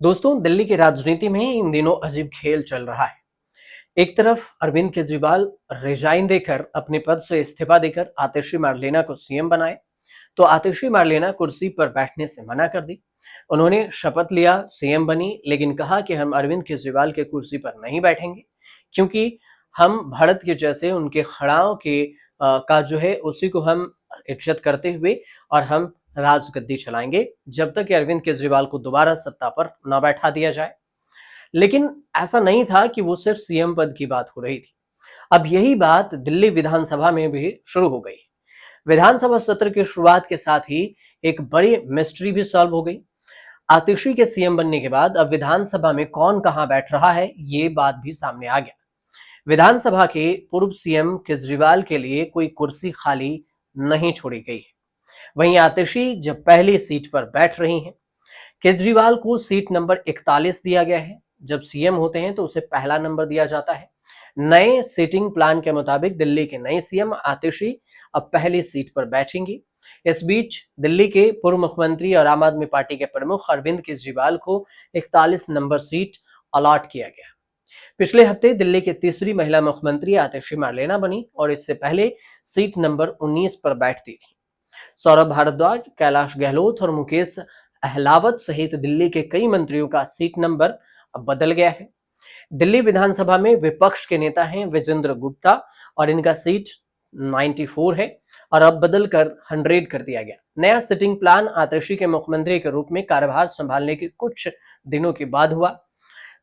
दोस्तों, दिल्ली की राजनीति में इन दिनों अजीब खेल चल रहा है। एक तरफ अरविंद केजरीवाल रिजाइन देकर अपने पद से इस्तीफा देकर आतिशी मार्लेना को सीएम बनाए, तो आतिशी मार्लेना कुर्सी पर बैठने से मना कर दी। उन्होंने शपथ लिया, सीएम बनी, लेकिन कहा कि हम अरविंद केजरीवाल के कुर्सी पर नहीं बैठेंगे, क्योंकि हम भारत के जैसे उनके खड़ाओं के का जो है उसी को हम इज्जत करते हुए और हम राजगद्दी चलाएंगे जब तक कि अरविंद केजरीवाल को दोबारा सत्ता पर न बैठा दिया जाए। लेकिन ऐसा नहीं था कि वो सिर्फ सीएम पद की बात हो रही थी। अब यही बात दिल्ली विधानसभा में भी शुरू हो गई। विधानसभा सत्र की शुरुआत के साथ ही एक बड़ी मिस्ट्री भी सॉल्व हो गई। आतिशी के सीएम बनने के बाद अब विधानसभा में कौन कहां बैठ रहा है, ये बात भी सामने आ गया। विधानसभा के पूर्व सीएम केजरीवाल के लिए कोई कुर्सी खाली नहीं छोड़ी गई है। वहीं आतिशी जब पहली सीट पर बैठ रही हैं, केजरीवाल को सीट नंबर 41 दिया गया है। जब सीएम होते हैं तो उसे पहला नंबर दिया जाता है। नए सीटिंग प्लान के मुताबिक दिल्ली के नए सीएम आतिशी अब पहली सीट पर बैठेंगी। इस बीच दिल्ली के पूर्व मुख्यमंत्री और आम आदमी पार्टी के प्रमुख अरविंद केजरीवाल को 41 नंबर सीट अलॉट किया गया। पिछले हफ्ते दिल्ली की तीसरी महिला मुख्यमंत्री आतिशी मार्लेना बनी और इससे पहले सीट नंबर 19 पर बैठती थी। सौरभ भारद्वाज, कैलाश गहलोत और मुकेश अहलावत सहित दिल्ली के कई मंत्रियों का सीट नंबर अब बदल गया है। दिल्ली विधानसभा में विपक्ष के नेता हैं विजेंद्र गुप्ता और इनका सीट 94 है और अब बदलकर 100 कर दिया गया। नया सिटिंग प्लान आतिशी के मुख्यमंत्री के रूप में कार्यभार संभालने के कुछ दिनों के बाद हुआ।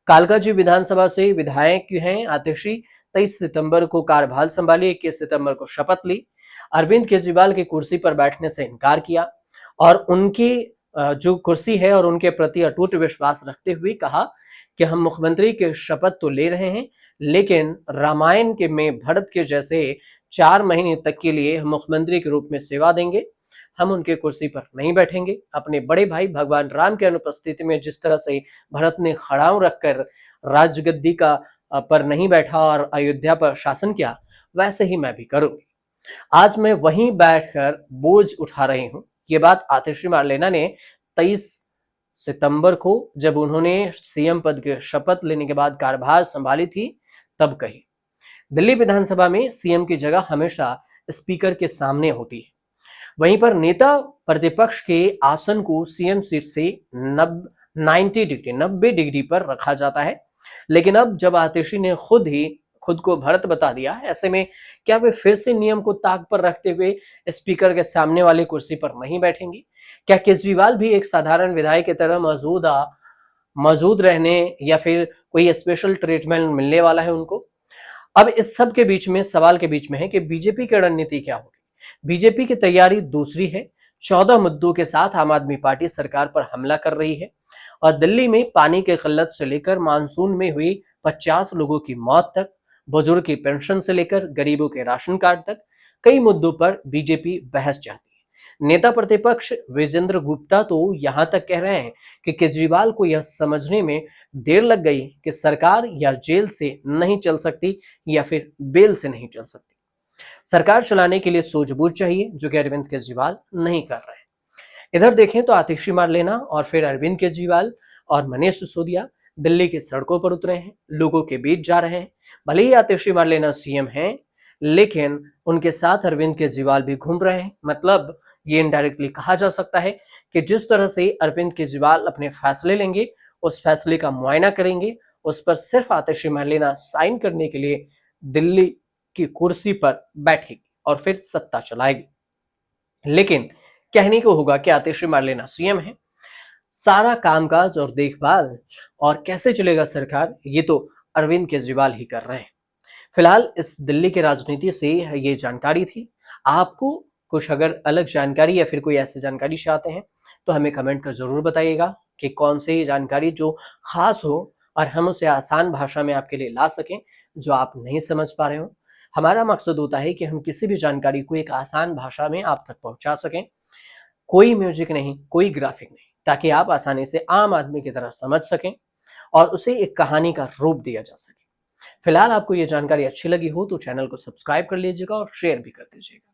कालकाजी विधानसभा से विधायक हैं आतिशी। 23 सितंबर को कार्यभार संभाली, 21 सितंबर को शपथ ली। अरविंद केजरीवाल की कुर्सी पर बैठने से इनकार किया और उनकी जो कुर्सी है और उनके प्रति अटूट विश्वास रखते हुए कहा कि हम मुख्यमंत्री के शपथ तो ले रहे हैं, लेकिन रामायण के में भरत के जैसे 4 महीने तक के लिए हम मुख्यमंत्री के रूप में सेवा देंगे। हम उनके कुर्सी पर नहीं बैठेंगे। अपने बड़े भाई भगवान राम की अनुपस्थिति में जिस तरह से भरत ने खड़ाऊ रखकर राजगद्दी का पर नहीं बैठा और अयोध्या पर शासन किया, वैसे ही मैं भी करूंगी। आज मैं वहीं बैठकर बोझ उठा रही हूं। ये बात आतिशी मार्लेना ने 23 सितंबर को जब उन्होंने सीएम पद की शपथ लेने के बाद कार्यभार संभाली थी, तब कही। दिल्ली विधानसभा में सीएम की जगह हमेशा स्पीकर के सामने होती है। वहीं पर नेता प्रतिपक्ष के आसन को सीएम सीट से 90 डिग्री पर रखा जाता है। लेकिन अब जब आतिशी ने खुद को भरत बता दिया, ऐसे में क्या वे फिर से नियम को ताक पर रखते हुए स्पीकर के सामने वाली कुर्सी पर नहीं बैठेंगी? क्या केजरीवाल भी एक साधारण विधायक की तरह मौजूद रहने या फिर कोई स्पेशल ट्रीटमेंट मिलने वाला है उनको? अब इस सब के बीच में सवाल के बीच में है कि बीजेपी की रणनीति क्या होगी। बीजेपी की तैयारी दूसरी है। 14 मुद्दों के साथ आम आदमी पार्टी सरकार पर हमला कर रही है और दिल्ली में पानी की किल्लत से लेकर मानसून में हुई 50 लोगों की मौत तक, बुजुर्ग की पेंशन से लेकर गरीबों के राशन कार्ड तक कई मुद्दों पर बीजेपी बहस चाहती है। नेता प्रतिपक्ष विजेंद्र गुप्ता तो यहां तक कह रहे हैं कि केजरीवाल को यह समझने में देर लग गई कि सरकार या जेल से नहीं चल सकती या फिर बेल से नहीं चल सकती। सरकार चलाने के लिए सूझबूझ चाहिए, जो कि अरविंद केजरीवाल नहीं कर रहे हैं। इधर देखें तो आतिशी मार्लेना और फिर अरविंद केजरीवाल और मनीष सिसोदिया दिल्ली की सड़कों पर उतरे हैं, लोगों के बीच जा रहे हैं। भले ही आतिशी मार्लेना सीएम हैं, लेकिन उनके साथ अरविंद केजरीवाल भी घूम रहे हैं। मतलब ये इनडायरेक्टली कहा जा सकता है कि जिस तरह से अरविंद केजरीवाल अपने फैसले लेंगे, उस फैसले का मुआयना करेंगे, उस पर सिर्फ आतिशी मार्लेना साइन करने के लिए दिल्ली की कुर्सी पर बैठेगी और फिर सत्ता चलाएगी। लेकिन कहने को होगा कि आतिशी मार्लेना सीएम है, सारा कामकाज और देखभाल और कैसे चलेगा सरकार, ये तो अरविंद केजरीवाल ही कर रहे हैं। फिलहाल इस दिल्ली की राजनीति से ये जानकारी थी। आपको कुछ अगर अलग जानकारी या फिर कोई ऐसी जानकारी चाहते हैं तो हमें कमेंट कर जरूर बताइएगा कि कौन सी जानकारी जो खास हो और हम उसे आसान भाषा में आपके लिए ला सकें जो आप नहीं समझ पा रहे हो। हमारा मकसद होता है कि हम किसी भी जानकारी को एक आसान भाषा में आप तक पहुंचा सकें। कोई म्यूजिक नहीं, कोई ग्राफिक नहीं, ताकि आप आसानी से आम आदमी की तरह समझ सकें और उसे एक कहानी का रूप दिया जा सके। फिलहाल आपको ये जानकारी अच्छी लगी हो तो चैनल को सब्सक्राइब कर लीजिएगा और शेयर भी कर दीजिएगा।